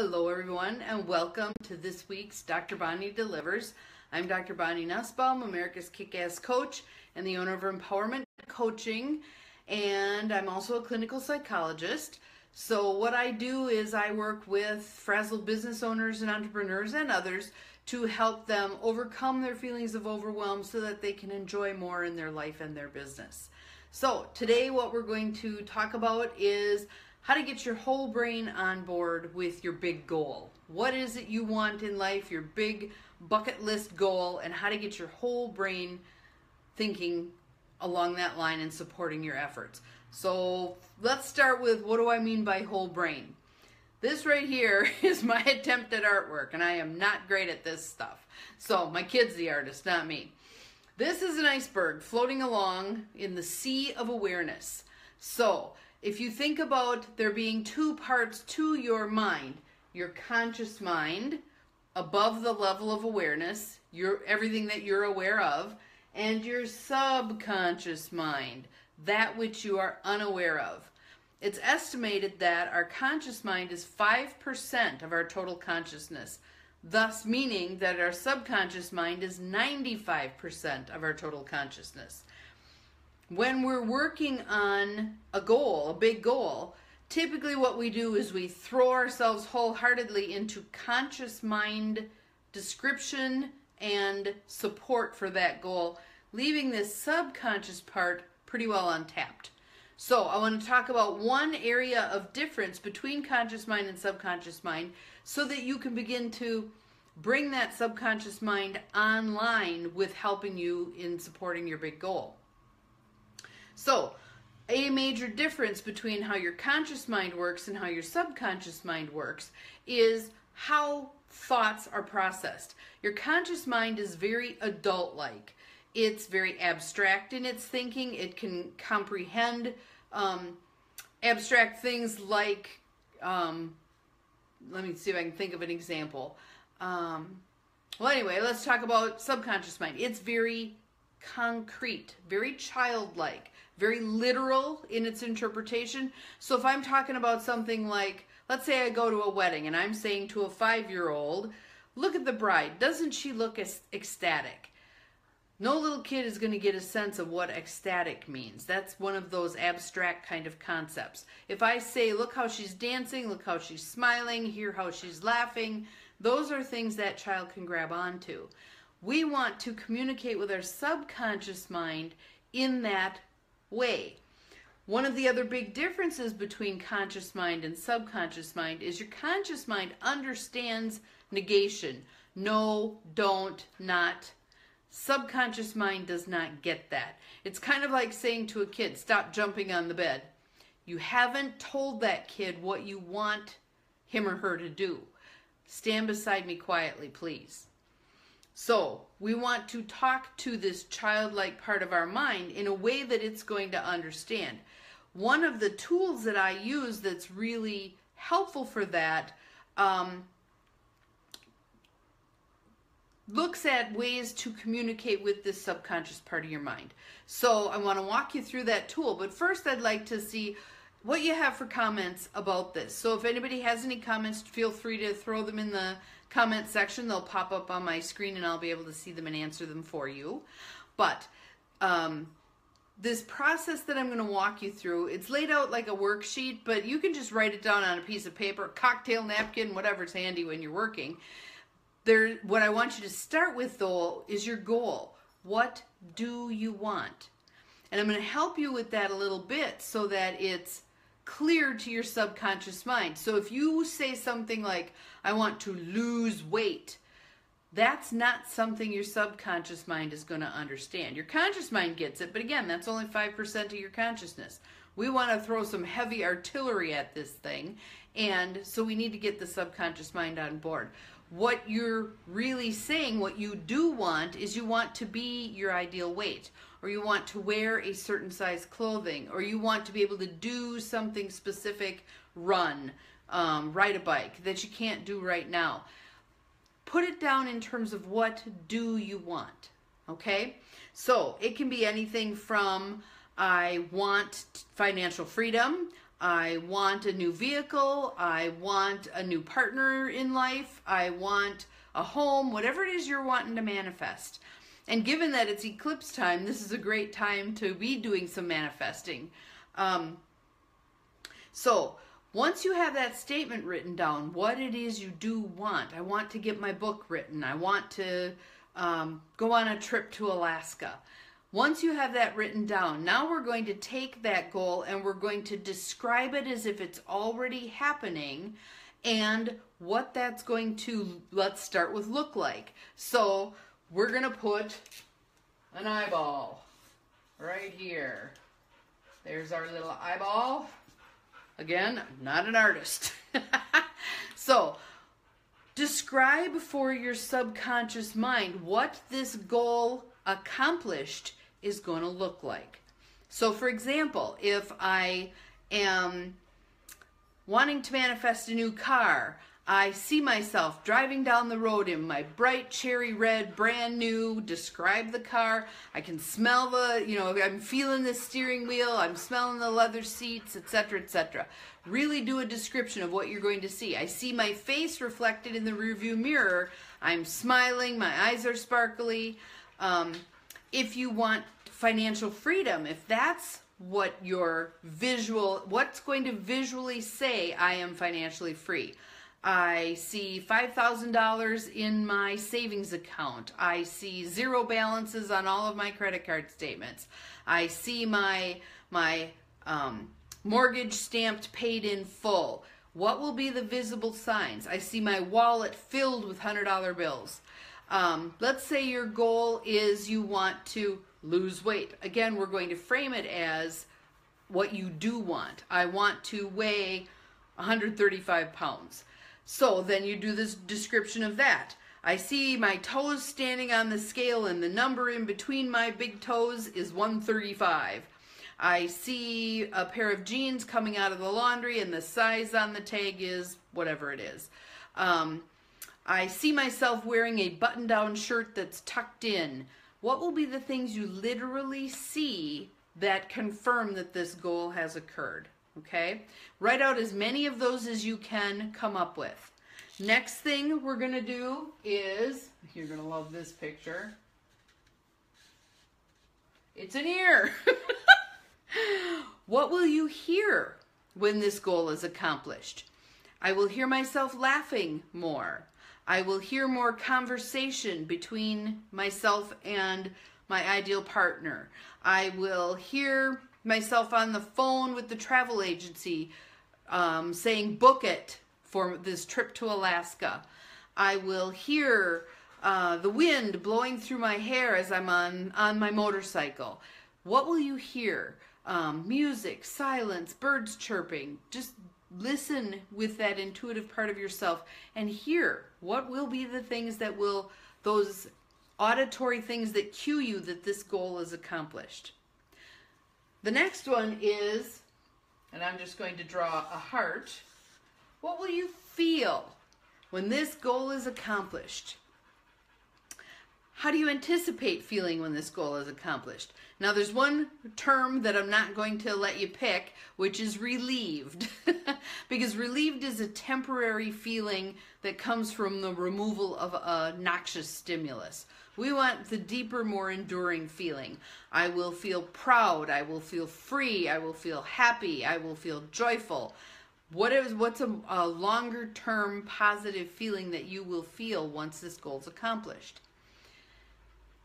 Hello everyone and welcome to this week's Dr. Bonnie Delivers. I'm Dr. Bonnie Nussbaum, America's Kick-Ass Coach and the owner of Empowerment Coaching, and I'm also a clinical psychologist. So what I do is I work with frazzled business owners and entrepreneurs and others to help them overcome their feelings of overwhelm so that they can enjoy more in their life and their business. So today what we're going to talk about is how to get your whole brain on board with your big goal. What is it you want in life, your big bucket list goal, and how to get your whole brain thinking along that line and supporting your efforts. So let's start with, what do I mean by whole brain? This right here is my attempt at artwork, and I am not great at this stuff. So my kid's the artist, not me. This is an iceberg floating along in the sea of awareness. So if you think about there being two parts to your mind, your conscious mind, above the level of awareness, everything that you're aware of, and your subconscious mind, that which you are unaware of. It's estimated that our conscious mind is 5% of our total consciousness, thus meaning that our subconscious mind is 95% of our total consciousness. When we're working on a goal, a big goal, typically what we do is we throw ourselves wholeheartedly into conscious mind description and support for that goal, leaving this subconscious part pretty well untapped. So I want to talk about one area of difference between conscious mind and subconscious mind so that you can begin to bring that subconscious mind online with helping you in supporting your big goal. So, a major difference between how your conscious mind works and how your subconscious mind works is how thoughts are processed. Your conscious mind is very adult-like. It's very abstract in its thinking. It can comprehend abstract things like, let me see if I can think of an example. Well, anyway, let's talk about subconscious mind. It's very concrete, very childlike, very literal in its interpretation. So if I'm talking about something like, let's say I go to a wedding and I'm saying to a 5-year-old, look at the bride, doesn't she look ecstatic? No little kid is going to get a sense of what ecstatic means. That's one of those abstract kind of concepts. If I say, look how she's dancing, look how she's smiling, hear how she's laughing, those are things that child can grab onto. We want to communicate with our subconscious mind in that way. One of the other big differences between conscious mind and subconscious mind is your conscious mind understands negation. No, don't, not. Subconscious mind does not get that. It's kind of like saying to a kid, stop jumping on the bed. You haven't told that kid what you want him or her to do. Stand beside me quietly, please. So we want to talk to this childlike part of our mind in a way that it's going to understand. One of the tools that I use that's really helpful for that looks at ways to communicate with this subconscious part of your mind. So I want to walk you through that tool, but first I'd like to see what you have for comments about this. So if anybody has any comments, feel free to throw them in the comment section. They'll pop up on my screen and I'll be able to see them and answer them for you. But this process that I'm going to walk you through, it's laid out like a worksheet, but you can just write it down on a piece of paper, cocktail napkin, whatever's handy when you're working. What I want you to start with, though, is your goal. What do you want? And I'm going to help you with that a little bit so that it's clear to your subconscious mind. So if you say something like, I want to lose weight, that's not something your subconscious mind is going to understand. Your conscious mind gets it, but again, that's only 5% of your consciousness. We want to throw some heavy artillery at this thing, and so we need to get the subconscious mind on board. What you're really saying, what you do want, is you want to be your ideal weight, or you want to wear a certain size clothing, or you want to be able to do something specific, run, ride a bike, that you can't do right now. Put it down in terms of what do you want, okay? So it can be anything from, I want financial freedom, I want a new vehicle. I want a new partner in life. I want a home, whatever it is you're wanting to manifest. And given that it's eclipse time, this is a great time to be doing some manifesting. So once you have that statement written down, what it is you do want. I want to get my book written. I want to go on a trip to Alaska. Once you have that written down, now we're going to take that goal and we're going to describe it as if it's already happening and what that's going to, let's start with, look like. So we're going to put an eyeball right here. There's our little eyeball. Again, I'm not an artist. So describe for your subconscious mind what this goal accomplished is going to look like. So for example, if I am wanting to manifest a new car, I see myself driving down the road in my bright cherry red, brand new, describe the car. I can smell I'm feeling the steering wheel, I'm smelling the leather seats, etc., etc. Really do a description of what you're going to see. I see my face reflected in the rearview mirror. I'm smiling, my eyes are sparkly. If you want financial freedom, if that's what your what's going to visually say I am financially free. I see $5,000 in my savings account. I see zero balances on all of my credit card statements. I see my mortgage stamped paid in full. What will be the visible signs? I see my wallet filled with $100 bills. Let's say your goal is you want to lose weight. Again, we're going to frame it as what you do want. I want to weigh 135 pounds. So then you do this description of that. I see my toes standing on the scale and the number in between my big toes is 135. I see a pair of jeans coming out of the laundry and the size on the tag is whatever it is. I see myself wearing a button-down shirt that's tucked in. What will be the things you literally see that confirm that this goal has occurred? Okay? Write out as many of those as you can come up with. Next thing we're going to do is, you're going to love this picture. It's an ear. What will you hear when this goal is accomplished? I will hear myself laughing more. I will hear more conversation between myself and my ideal partner. I will hear myself on the phone with the travel agency saying book it for this trip to Alaska. I will hear the wind blowing through my hair as I'm on my motorcycle. What will you hear? Music, silence, birds chirping. Just listen with that intuitive part of yourself and hear what will be the things that will, those auditory things that cue you that this goal is accomplished. The next one is, and I'm just going to draw a heart, what will you feel when this goal is accomplished? How do you anticipate feeling when this goal is accomplished? Now there's one term that I'm not going to let you pick, which is relieved. Because relieved is a temporary feeling that comes from the removal of a noxious stimulus. We want the deeper, more enduring feeling. I will feel proud, I will feel free, I will feel happy, I will feel joyful. What's a longer term positive feeling that you will feel once this goal is accomplished?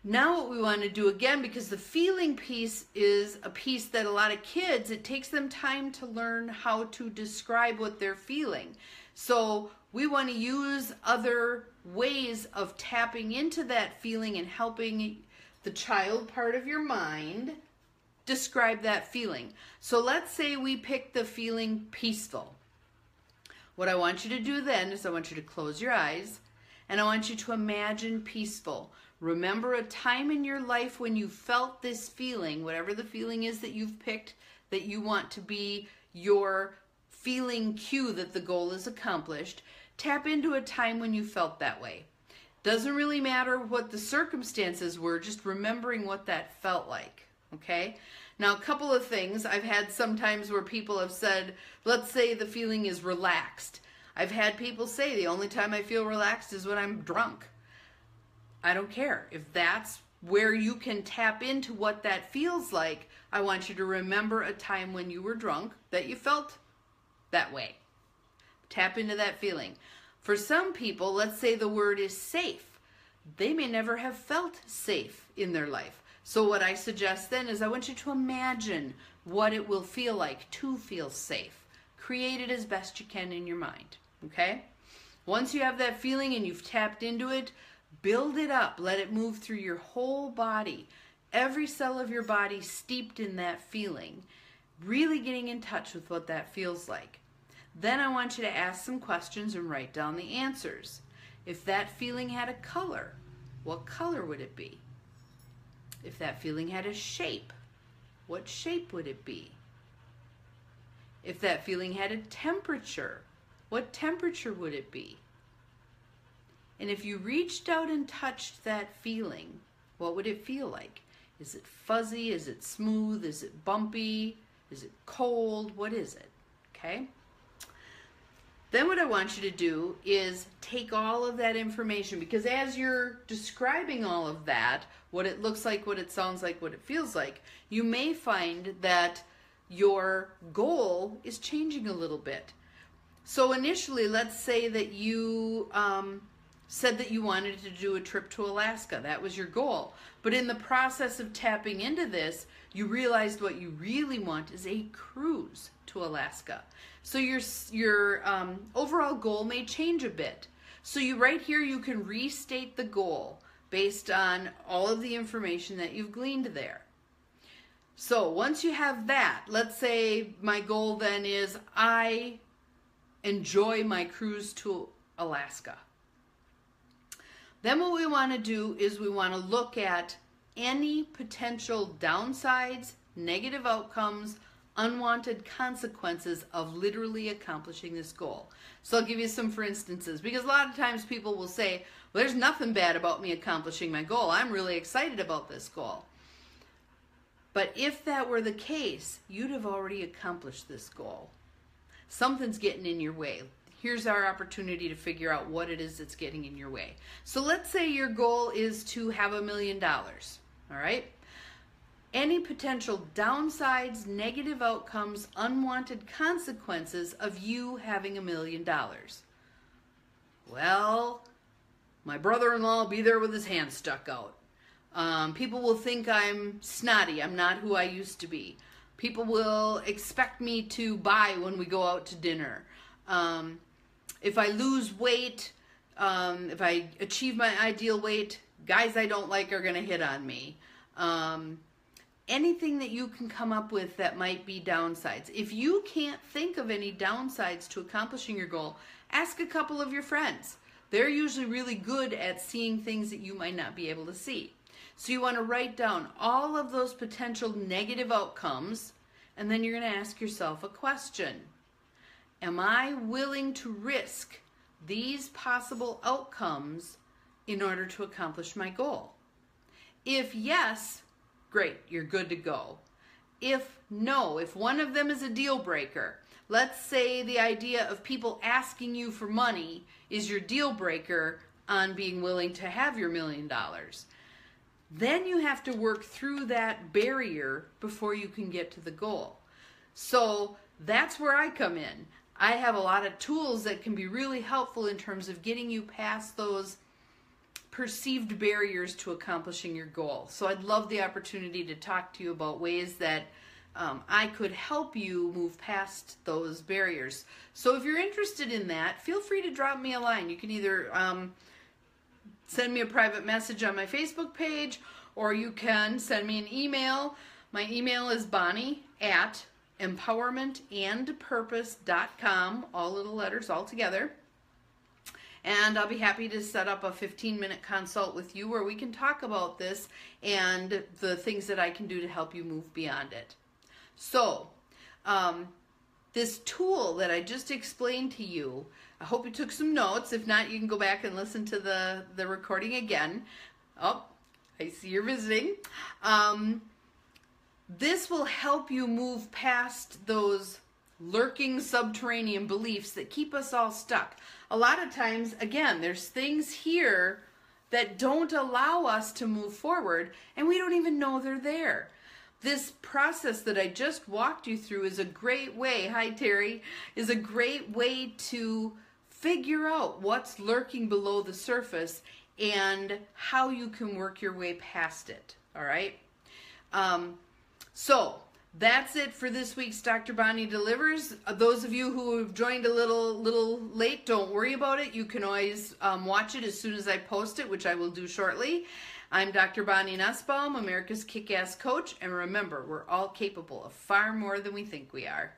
Now what we want to do, again, because the feeling piece is a piece that a lot of kids, it takes them time to learn how to describe what they're feeling. So we want to use other ways of tapping into that feeling and helping the child part of your mind describe that feeling. So let's say we pick the feeling peaceful. What I want you to do then is I want you to close your eyes and I want you to imagine peaceful. Remember a time in your life when you felt this feeling, whatever the feeling is that you've picked that you want to be your feeling cue that the goal is accomplished. Tap into a time when you felt that way. Doesn't really matter what the circumstances were, just remembering what that felt like. Okay? Now, a couple of things. I've had sometimes where people have said, let's say the feeling is relaxed. I've had people say the only time I feel relaxed is when I'm drunk. I don't care. If that's where you can tap into what that feels like, I want you to remember a time when you were drunk that you felt that way. Tap into that feeling. For some people, let's say the word is safe. They may never have felt safe in their life. So what I suggest then is I want you to imagine what it will feel like to feel safe. Create it as best you can in your mind, okay? Once you have that feeling and you've tapped into it, build it up. Let it move through your whole body. Every cell of your body steeped in that feeling. Really getting in touch with what that feels like. Then I want you to ask some questions and write down the answers. If that feeling had a color, what color would it be? If that feeling had a shape, what shape would it be? If that feeling had a temperature, what temperature would it be? And if you reached out and touched that feeling, what would it feel like? Is it fuzzy? Is it smooth? Is it bumpy? Is it cold? What is it? Okay? Then what I want you to do is take all of that information, because as you're describing all of that, what it looks like, what it sounds like, what it feels like, you may find that your goal is changing a little bit. So initially, let's say that you said that you wanted to do a trip to Alaska. That was your goal. But in the process of tapping into this, you realized what you really want is a cruise to Alaska. So your overall goal may change a bit. So right here you can restate the goal based on all of the information that you've gleaned there. So once you have that, let's say my goal then is I enjoy my cruise to Alaska. Then what we want to do is we want to look at any potential downsides, negative outcomes, unwanted consequences of literally accomplishing this goal. So I'll give you some for instances, because a lot of times people will say, well, there's nothing bad about me accomplishing my goal. I'm really excited about this goal. But if that were the case, you'd have already accomplished this goal. Something's getting in your way. Here's our opportunity to figure out what it is that's getting in your way. So let's say your goal is to have $1 million, all right? Any potential downsides, negative outcomes, unwanted consequences of you having $1 million. Well, my brother-in-law will be there with his hand stuck out. People will think I'm snotty. I'm not who I used to be. People will expect me to buy when we go out to dinner. If I lose weight, if I achieve my ideal weight, guys I don't like are going to hit on me. Anything that you can come up with that might be downsides. If you can't think of any downsides to accomplishing your goal, ask a couple of your friends. They're usually really good at seeing things that you might not be able to see. So you want to write down all of those potential negative outcomes, and then you're going to ask yourself a question. Am I willing to risk these possible outcomes in order to accomplish my goal? If yes, great, you're good to go. If no, if one of them is a deal breaker, let's say the idea of people asking you for money is your deal breaker on being willing to have your $1 million, then you have to work through that barrier before you can get to the goal. So that's where I come in. I have a lot of tools that can be really helpful in terms of getting you past those perceived barriers to accomplishing your goal. So I'd love the opportunity to talk to you about ways that I could help you move past those barriers. So if you're interested in that, feel free to drop me a line. You can either send me a private message on my Facebook page, or you can send me an email. My email is bonnie@empowermentandpurpose.com, all little letters all together. And I'll be happy to set up a 15-minute consult with you where we can talk about this and the things that I can do to help you move beyond it. So, this tool that I just explained to you, I hope you took some notes. If not, you can go back and listen to the recording again. Oh, I see you're visiting. This will help you move past those lurking subterranean beliefs that keep us all stuck. A lot of times, again, there's things here that don't allow us to move forward, and we don't even know they're there. This process that I just walked you through is a great way, hi Terry, is a great way to figure out what's lurking below the surface and how you can work your way past it, all right? So that's it for this week's Dr. Bonnie Delivers. Those of you who have joined a little late, don't worry about it. You can always watch it as soon as I post it, which I will do shortly. I'm Dr. Bonnie Nussbaum, America's Kick-Ass Coach, and remember, we're all capable of far more than we think we are.